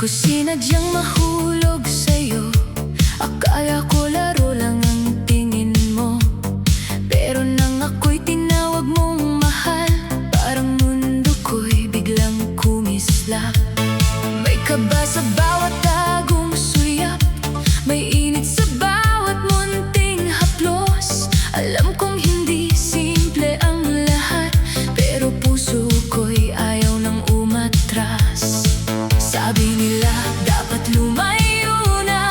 ko sinadyang mahulog sa'yo. Akala ko laro lang ang tingin mo, pero nang ako'y tinawag mong mahal, parang mundo ko'y biglang kumislap. May kaba sa bawat tagong suyap, may init sa bawat munting haplos. Alam kong hindi simple ang lahat, pero puso ko'y ayaw nang umatras. Sabi nila dapat lumayo na,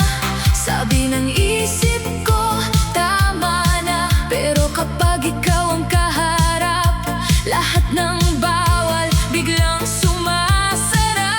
sabi ng isip ko tama na. Pero kapag ikaw ang kaharap, lahat ng bawal biglang sumasarap.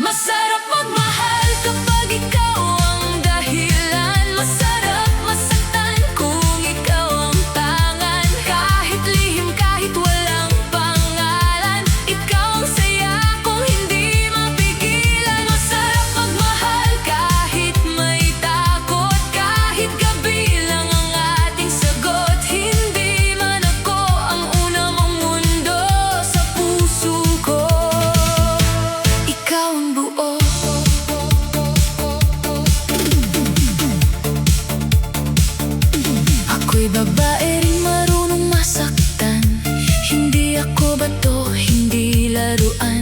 Masarap magmahal kapag ikaw ang dahilan. Masarap masaktan kung ikaw ang tangan. Kahit lihim, kahit walang pangalan, ikaw ang saya kung hindi mapigilan. Masarap magmahal kahit may takot, kahit gabi lang ang ating sagot. Hindi man ako ang una mong mundo sa puso ko, ikaw ang buo. Ako'y babae rin marunong masaktan. Hindi ako bato, hindi laruan.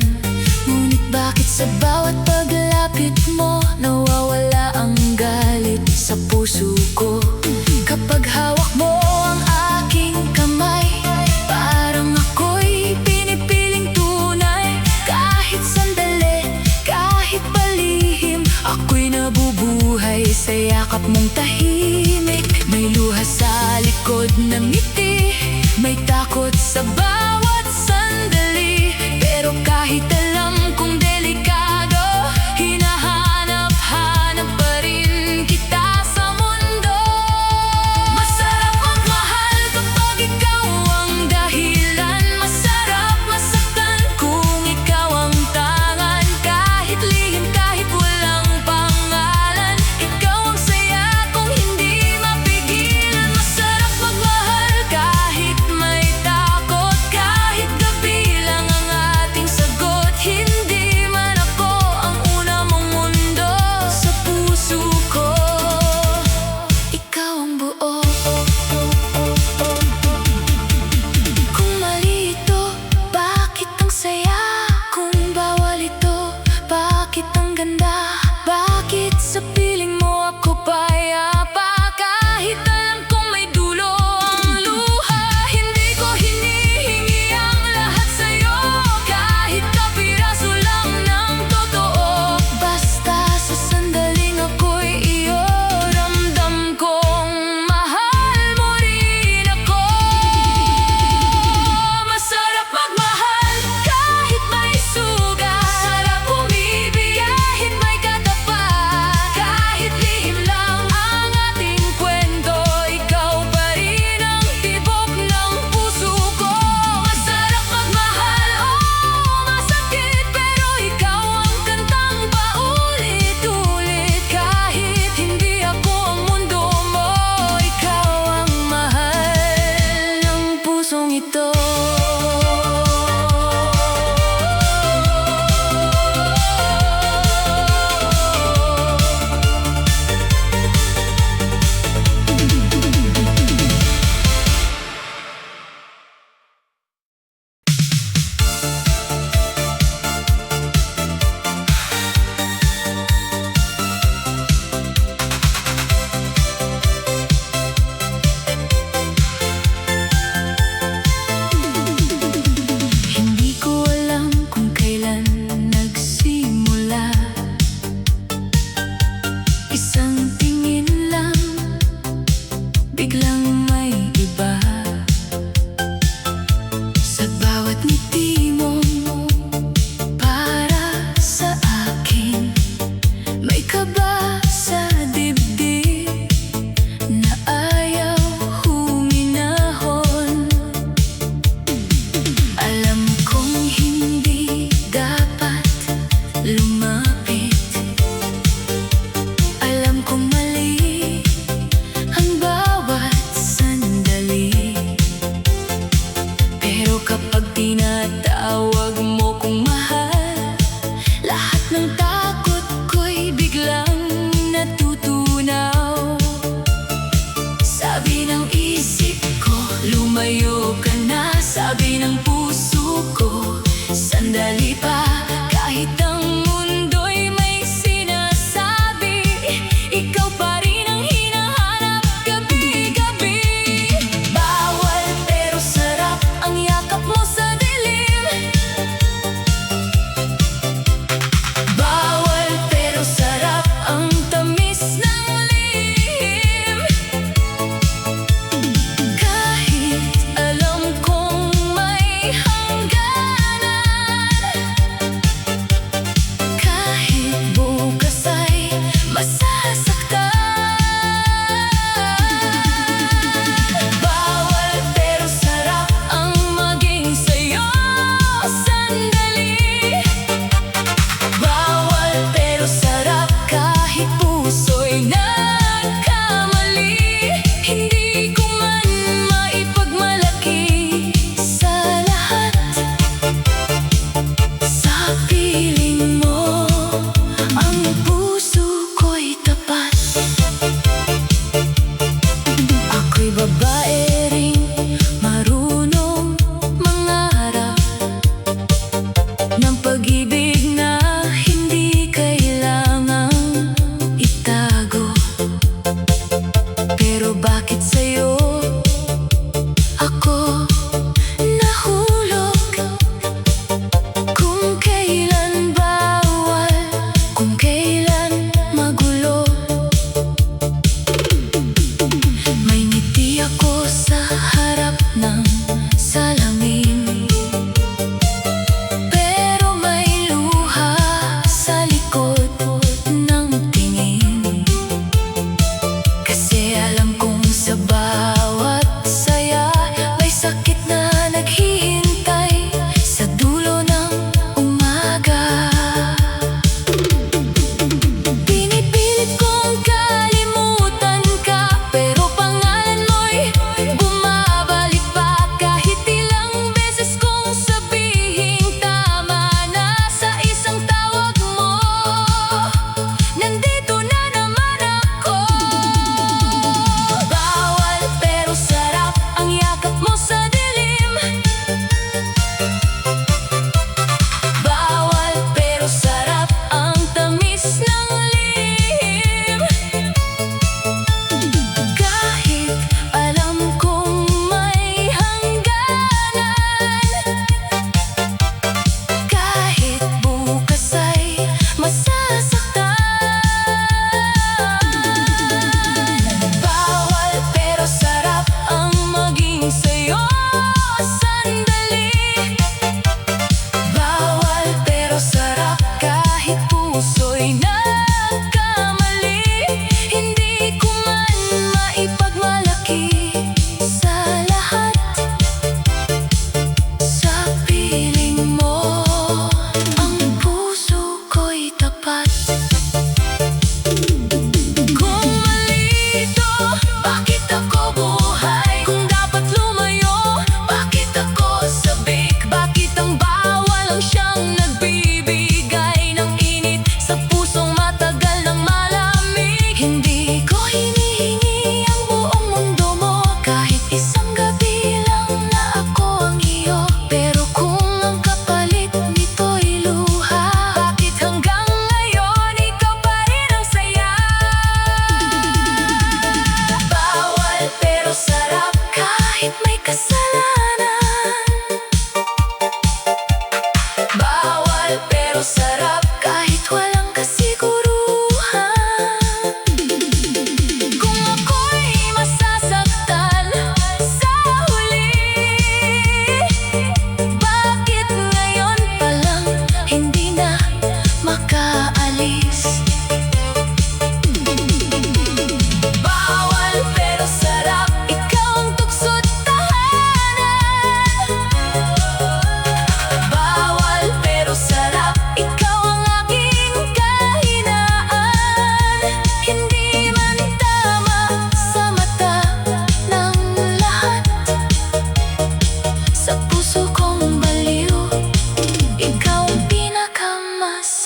Ngunit bakit sa bawat paglapit mo, nawawala ang galit sa puso ko? Kapag hawak mo ang aking kamay, parang ako'y pinipiling tunay. Kahit sandali, kahit palihim, ako'y nabubuhay sa yakap mong tahimik. May luha sa likod ng ngiti, may takot sa bawat sandali. Pero kahit alam kong delikado, hinahanap-hanap pa rin kita sa mundo. Masarap magmahal kapag ikaw ang dahilan. Masarap masaktan kung ikaw ang tangan. Kahit lihim, kahit walang pangalan, ikaw ang saya kung hindi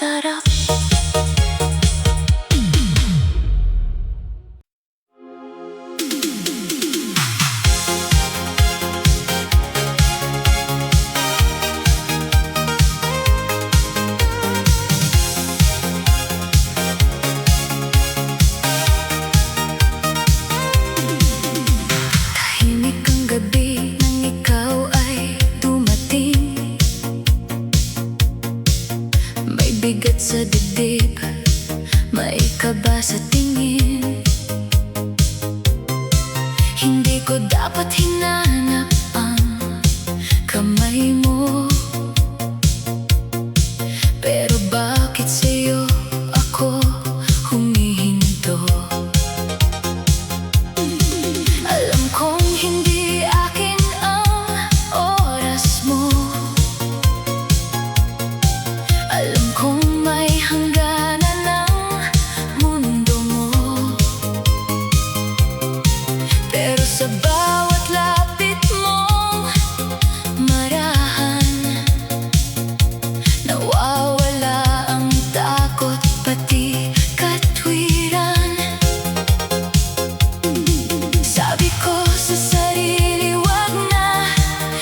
sarap. Tahimik ang gabi nang ikaw ay dumating. May bigat sa dibdib, may kaba sa tingin. Hindi ko dapat hinanap ang kamay mo, pero bakit sa'yo ako humihinto? Alam kong hindi akin ang oras mo. Alam kong may hangganan ang mundo mo, pero sa bawat lapit mong marahan, nawawala ang takot pati katwiran. Sabi ko sa sarili, wag na.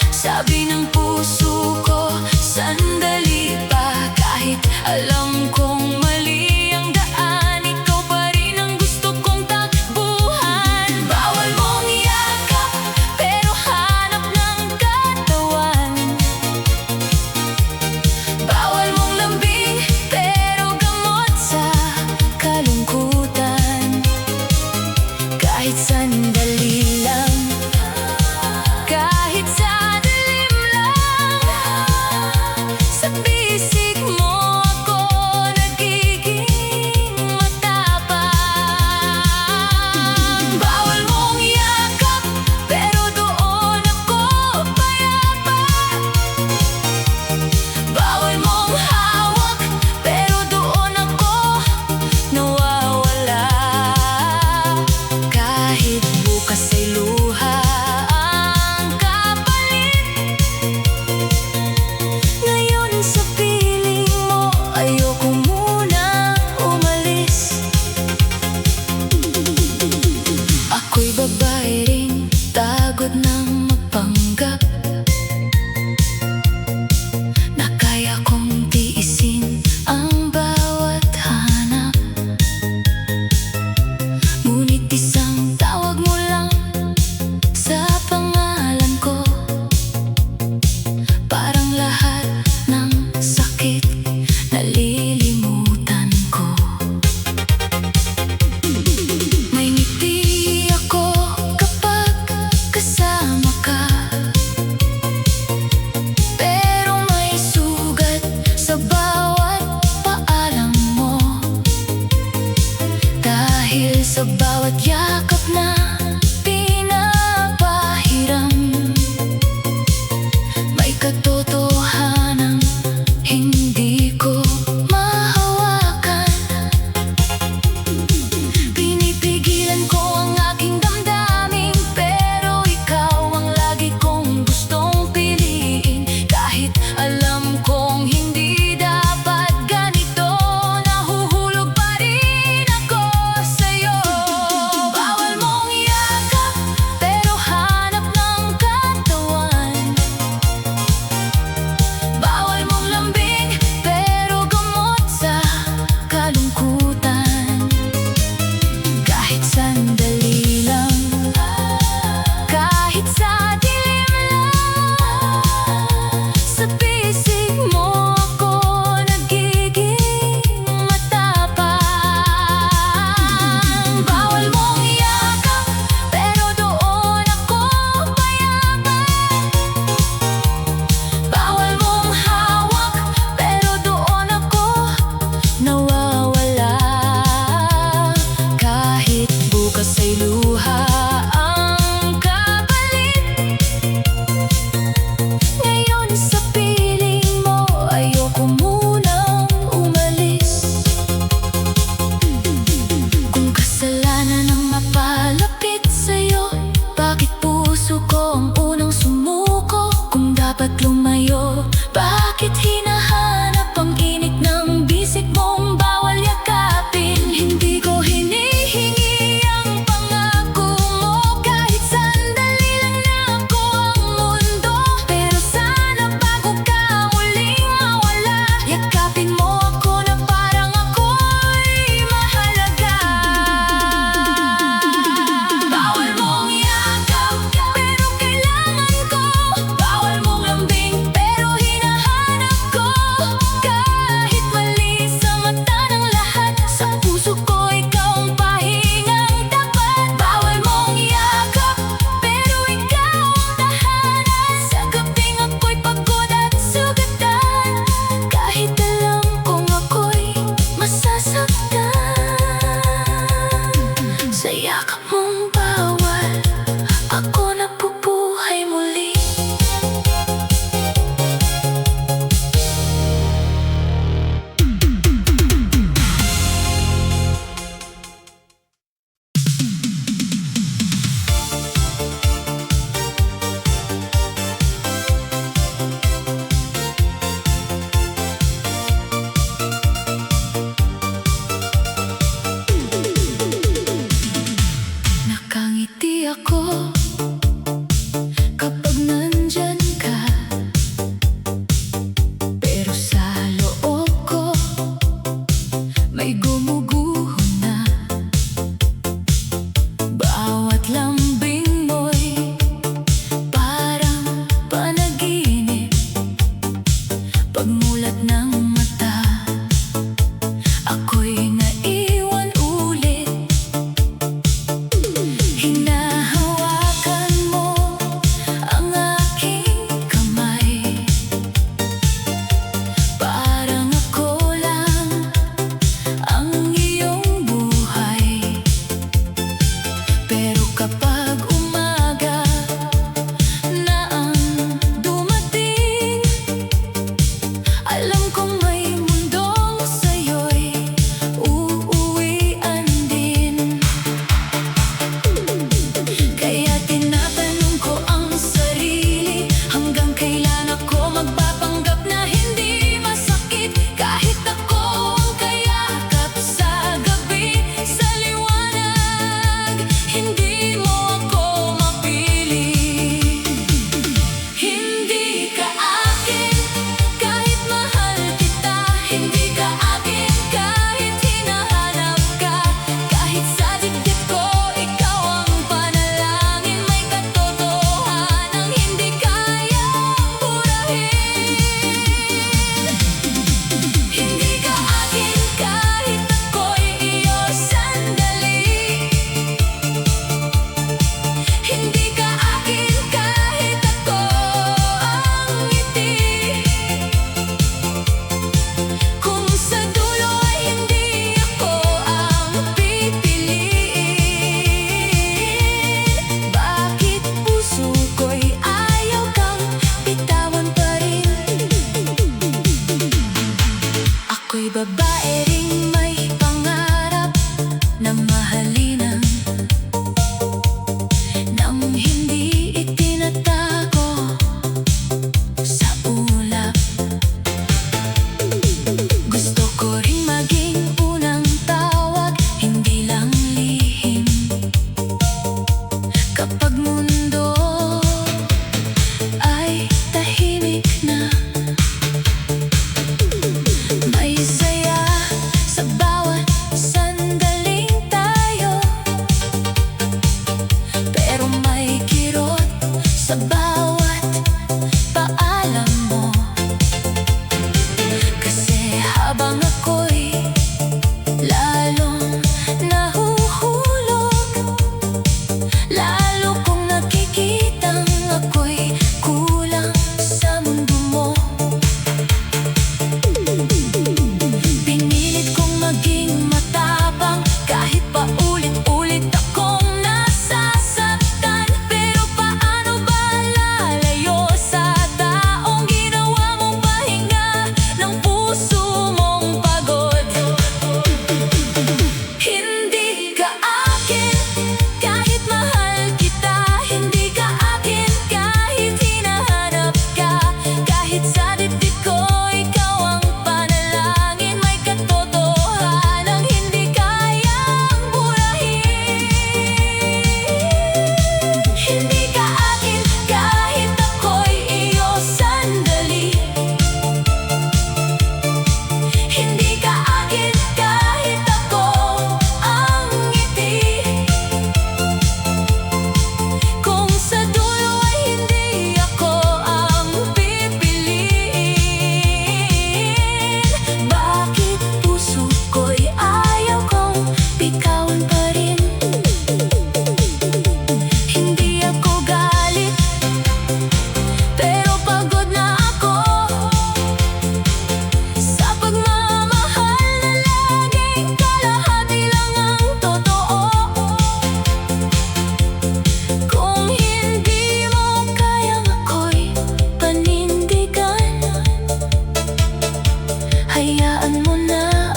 Sabi ng puso ko, sandali pa. Kahit alam kong mali ang daan, ikaw pa rin ang gusto kong takbuhan. Bawal mong yakap, pero hanap ng katawan. Bawal mong lambing, pero gamot sa kalungkutan. Kahit sandali lang, kahit sa dilim lang, sa bisig mo ako nagiging matapang. Bawal mong yakap, pero doon ako payapa. Bawal mong hawak, pero doon ako nawawala. Kahit bukas ay luha ang kapalit, ngayon sa piling mo ayoko muna umalis. Ako'y babae rin, tagod ng magpanggap, na kaya kong tiisin ang bawat hanap. Ngunit isang tawag mo lang sa pangalan ko, parang lahat ng sakit nalilimutan ko. May ngiti ako kapag kasama ka, pero may sugat sa bawat paalam mo. Dahil sa bawat yakap na pinapahiram, may katotohanang hindi ko mahawakan. Pinipigilan ko ang aking damdamin, pero ikaw ang lagi kong gustong piliin. Kahit alam kong hindi dapat ganito, nahuhulog pa rin ako sa'yo. Bawal Akalain mo ako na parang ako'y mahalaga. Bawal mong yakap, pero kailangan ko. Bawal mong lambing, pero hinahanap ko. Kahit mali sa mata ng lahat, sa puso ko ikaw ang pahingang tapat. Bawal mong yakap, pero ikaw ang tahanan. Sa gabing ako'y pagod at sugatan, kahit alam kong ako'y masasaktan. Sa yakap mong bawal, ako nabubuhay muli. Nakangiti ako kapag nandyan ka, pero sa loob ko may gumuguho na. Bawat lambing mo'y parang panaginip. Pagmulat ng mata, ako'y naiwan ulit. Hinahawakan mo ang aking kamay, parang ako lang ang iyong buhay. Pero kapag umaga na ang dumating, alam kong may mundong sa'yo'y uuwian din. Kaya tinatanong ko ang sarili, hanggang kailan ako magpapanggap na hindi masakit? Kahit ako ang kayakap sa gabi, sa liwanag, hindi mo ako mapili. Hindi ka akin kahit mahal kita, hindi ka akin kahit hinahanap ka. Kahit sa dibdib ko ikaw ang panalangin, may katotohanang hindi kayang burahin. Hindi ka akin kahit ako'y iyo sandali. Hindi ka akin kahit ako ang ngiti. Kung sa dulo ay hindi ako ang pipiliin, bakit puso ko'y ayaw kang bitawan pa rin? Ako'y babae ring may pangarap na mahalin nang hindi itinatago sa ulap. Gusto ko ring maging unang tawag, hindi lang lihim. Kapag mundo ay tahimik na, may saya sa bawat sandaling tayo, pero may kirot sa bawat paalam mo. Kasi habang ako'y lalong nahuhulog, lalo kong nakikitang ako'y kulang sa mundo mo. Pinilit kong maging matapang kahit paulit-ulit akong nasasaktan. Pero paano ba lalayo sa taong ginawa mong pahinga ng puso mong pagod?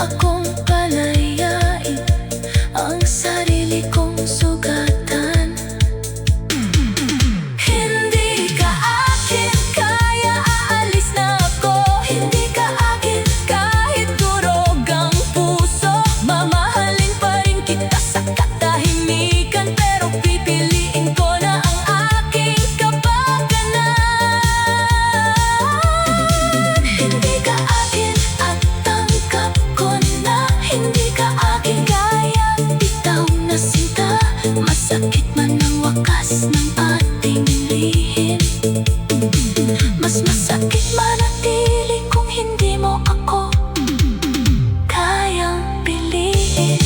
akong palayain ang sarili kong sugatan. Hindi ka akin, kaya aalis na ako. Hindi ka akin, kahit durog ang puso. Mamahalin pa rin kita sa katahimikan, pero pipiliin ko na ang aking kapakanan. Hindi ka akin at tanggap ko na hindi ka akin, kaya bitaw na sinta. Masakit man ang wakas ng ating lihim, mas masakit manatili kung hindi mo ako kayang piliin.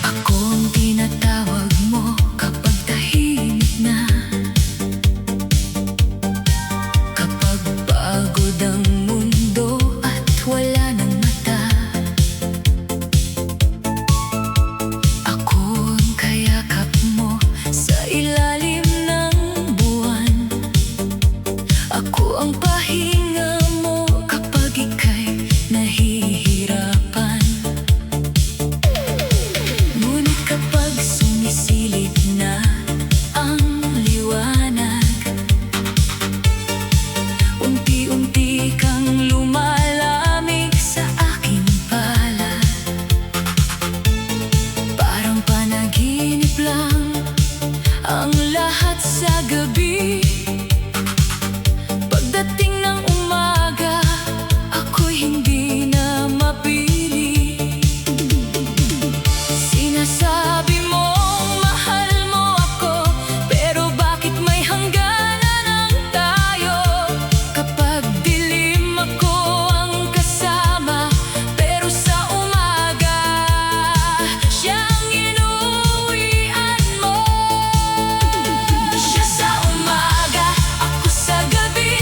Ako ang tinatawag mo kapag tahimik na, kapag pagod ang mundo at wala ng mata. Ako ang kayakap mo sa ilalim ng buwan. Ako ang pahinga mo kapag ika'y nahihirapan. Ngunit kapag sumisilip na ang liwanag, unti-unti kang lumalamig sa aking palad. Parang panaginip lang ang lahat sa gabi. Pagdating ng umaga, ako'y hindi na mapili. Sinasabi mong mahal mo ako, pero bakit may hangganan ang tayo? Kapag dilim ako ang kasama, pero sa umaga siyang inuwian mo. Siya sa umaga, ako sa gabi.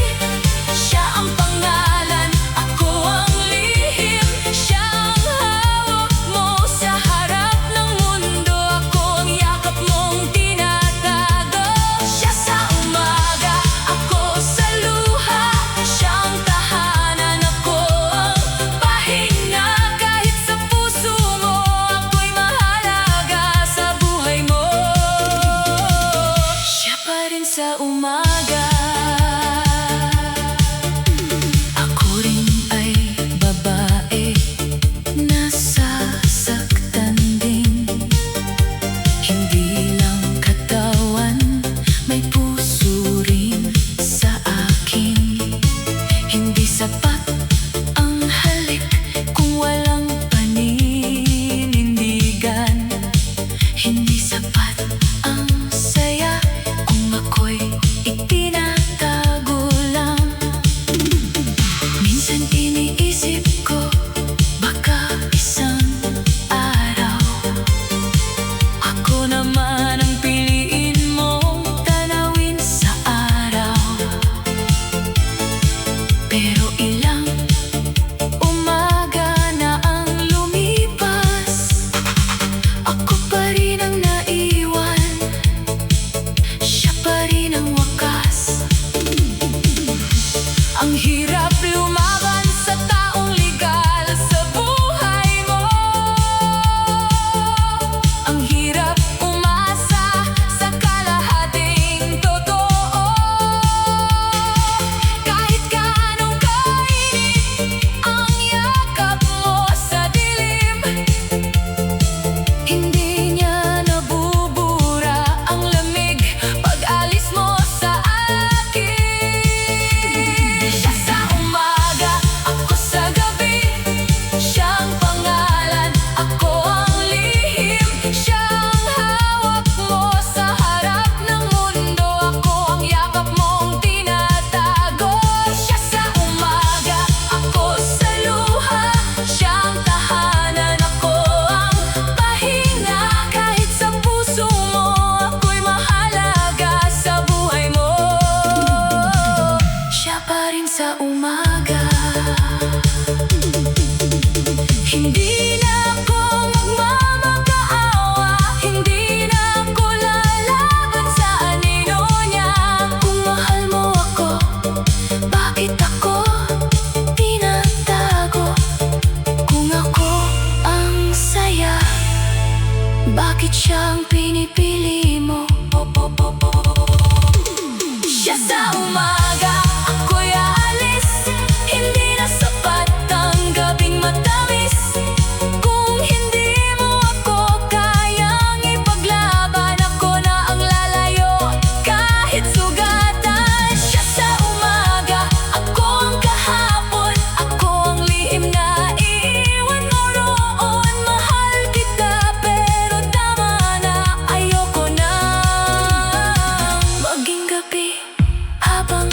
Siya ang pangalan, ako ang lihim. Siya ang hawak mo sa harap ng mundo, ako ang yakap mong tinatago. Siya sa umaga, ako sa luha. Siya ang tahanan, ako ang pahinga. Kahit sa puso mo, ako'y mahalaga sa buhay mo. Siya pa rin sa umaga. Ako rin ay babae, nasasaktan din. Hindi lang katawan, may puso rin sa akin. Hindi sapat ang halik kung walang paninindigan. Hindi sapat ang saya kung ako'y siya sa umaga, ako'y aalis. Hindi na sapat ang gabing matamis. Kung hindi mo ako kayang ipaglaban, ako na ang lalayo kahit sugatan. Siya sa umaga, ako ang kahapon. Ako ang lihim na iiwan mo roon. Mahal kita pero tama na, ayoko na maging gabi habang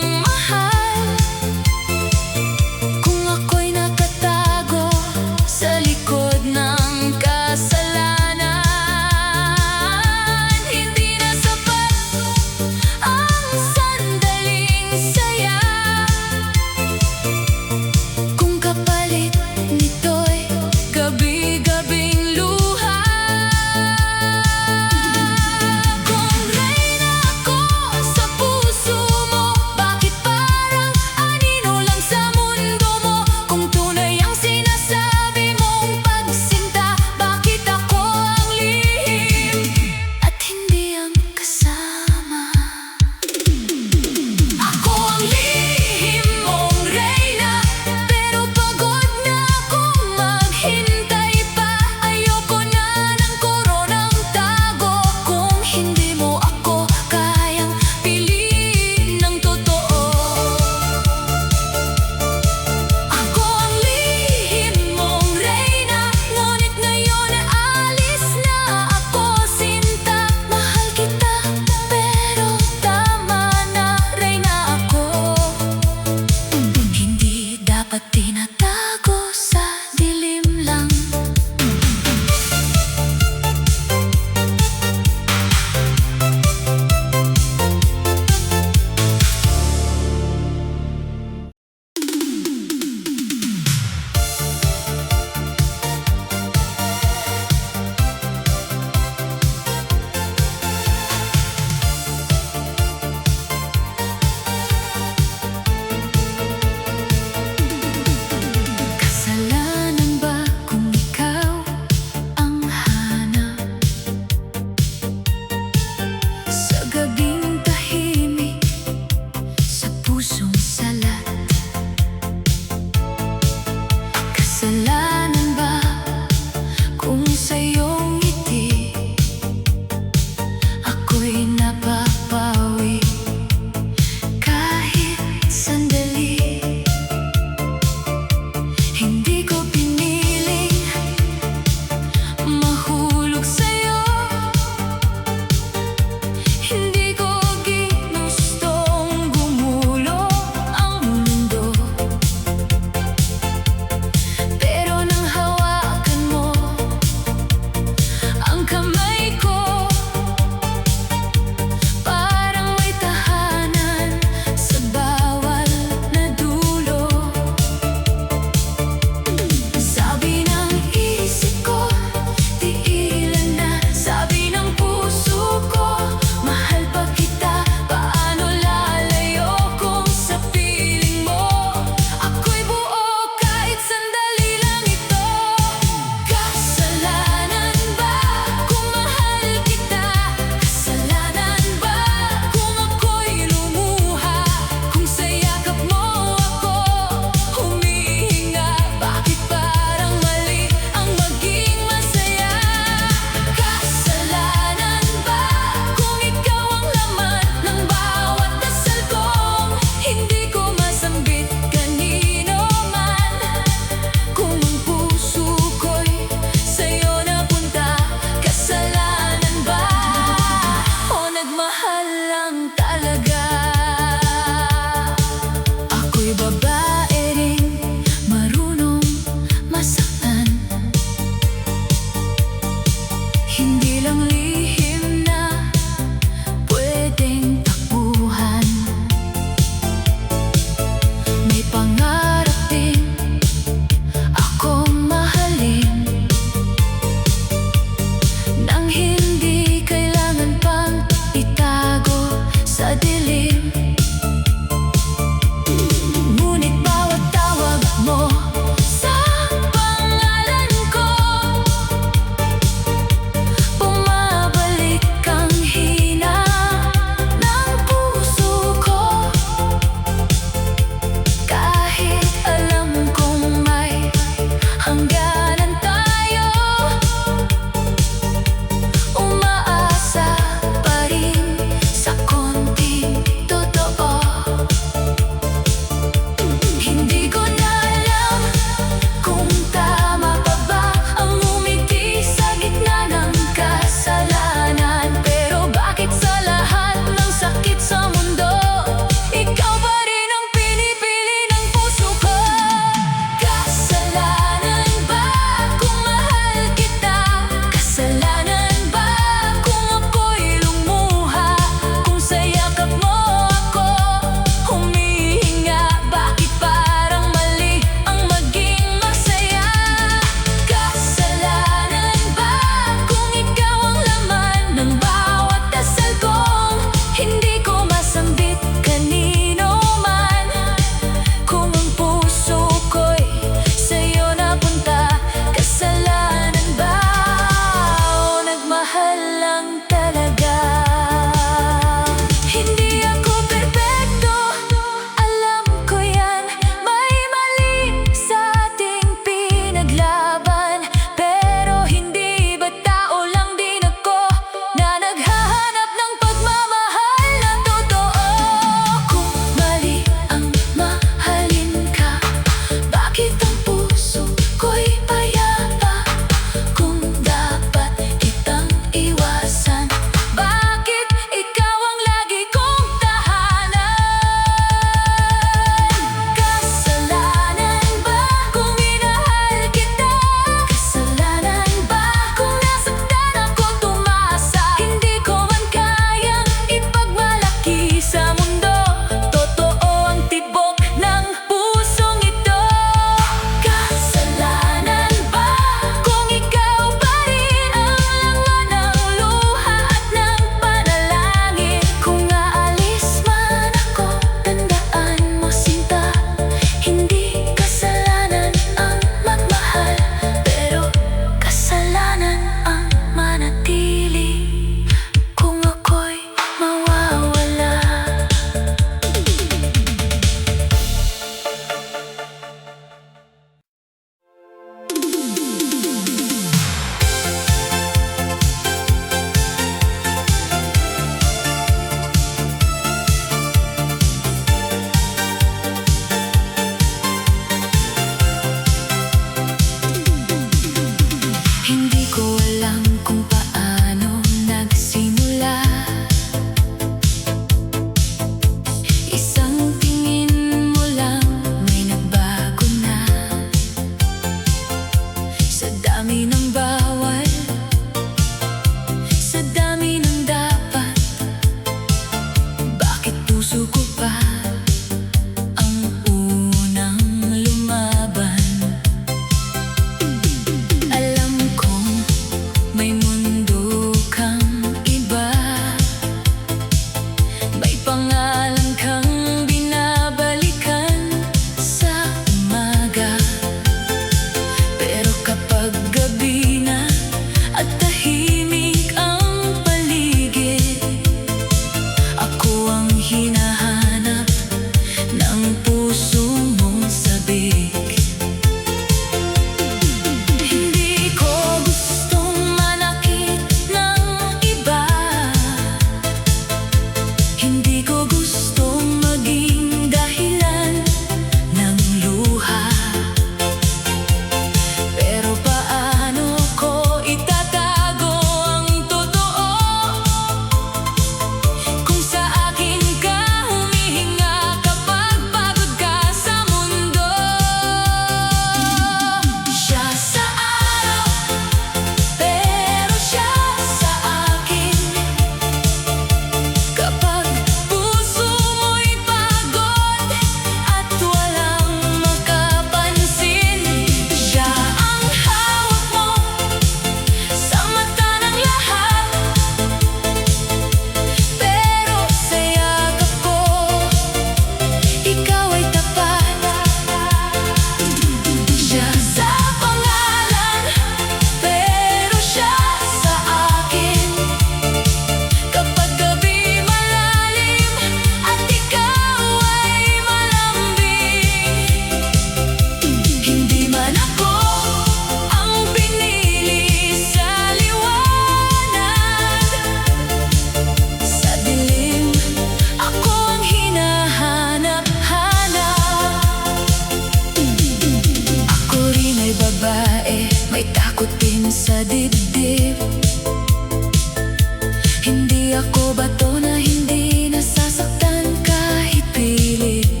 Hindi ako bato na hindi nasasaktan kahit pilit.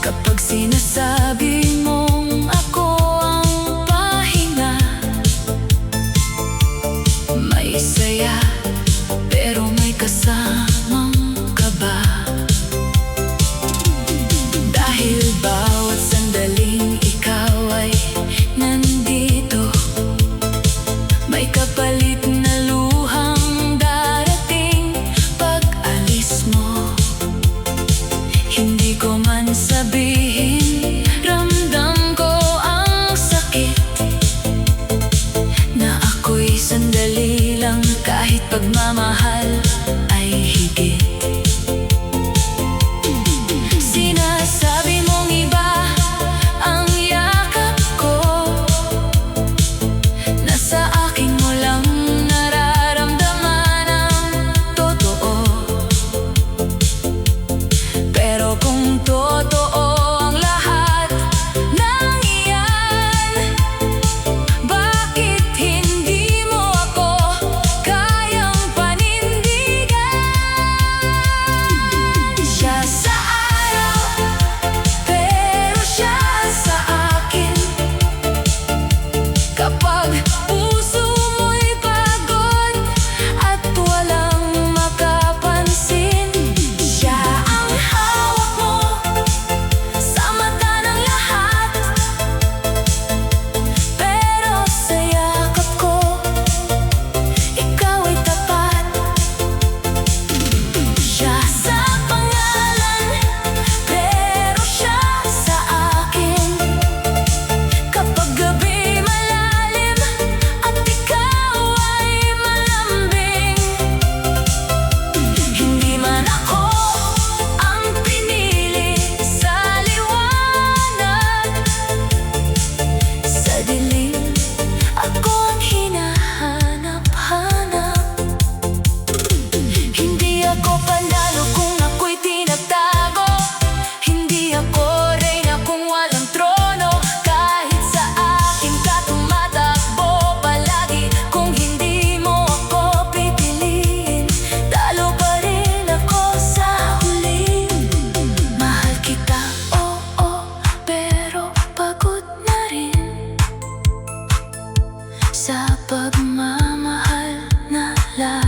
Kapag sinasabi mong ako ang pahinga, may saya pero may kasamang kaba. Dahil bawat sandaling ikaw ay nandito, may kapalit na luhang darating pag alis mo. Hindi ko man sabihin, ramdam ko ang sakit na ako'y sandali lang, kahit pagmamahal ay higit. Sinasabi mong iba ang yakap ko, nasa akin mo lang nararamdaman ang totoo. Pero kung totoo ang lahat ng iyan, bakit hindi mo ako kayang panindigan? Siya sa araw, pero siya sa akin. Kapag puso mo'y pagod at walang makapansin, siya ang hawak mo sa mata ng lahat. Pero sa yakap ko, ikaw ay tapat. Siya sa pangalan, pero siya sa akin. Kapag gabi malalim at ikaw ay malambing, hindi man ako ang pinili sa liwanag. Sa dilim, ako ang hinahanap-hanap. Hindi ako panalo kung ako'y tinatago. Hindi ako reyna kung walang trono. Kahit sa akin ka tumatakbo palagi, kung hindi mo ako pipiliin, talo pa rin ako sa huli. Mahal kita, oo, pero pagod na rin sa pagmamahal na lagi.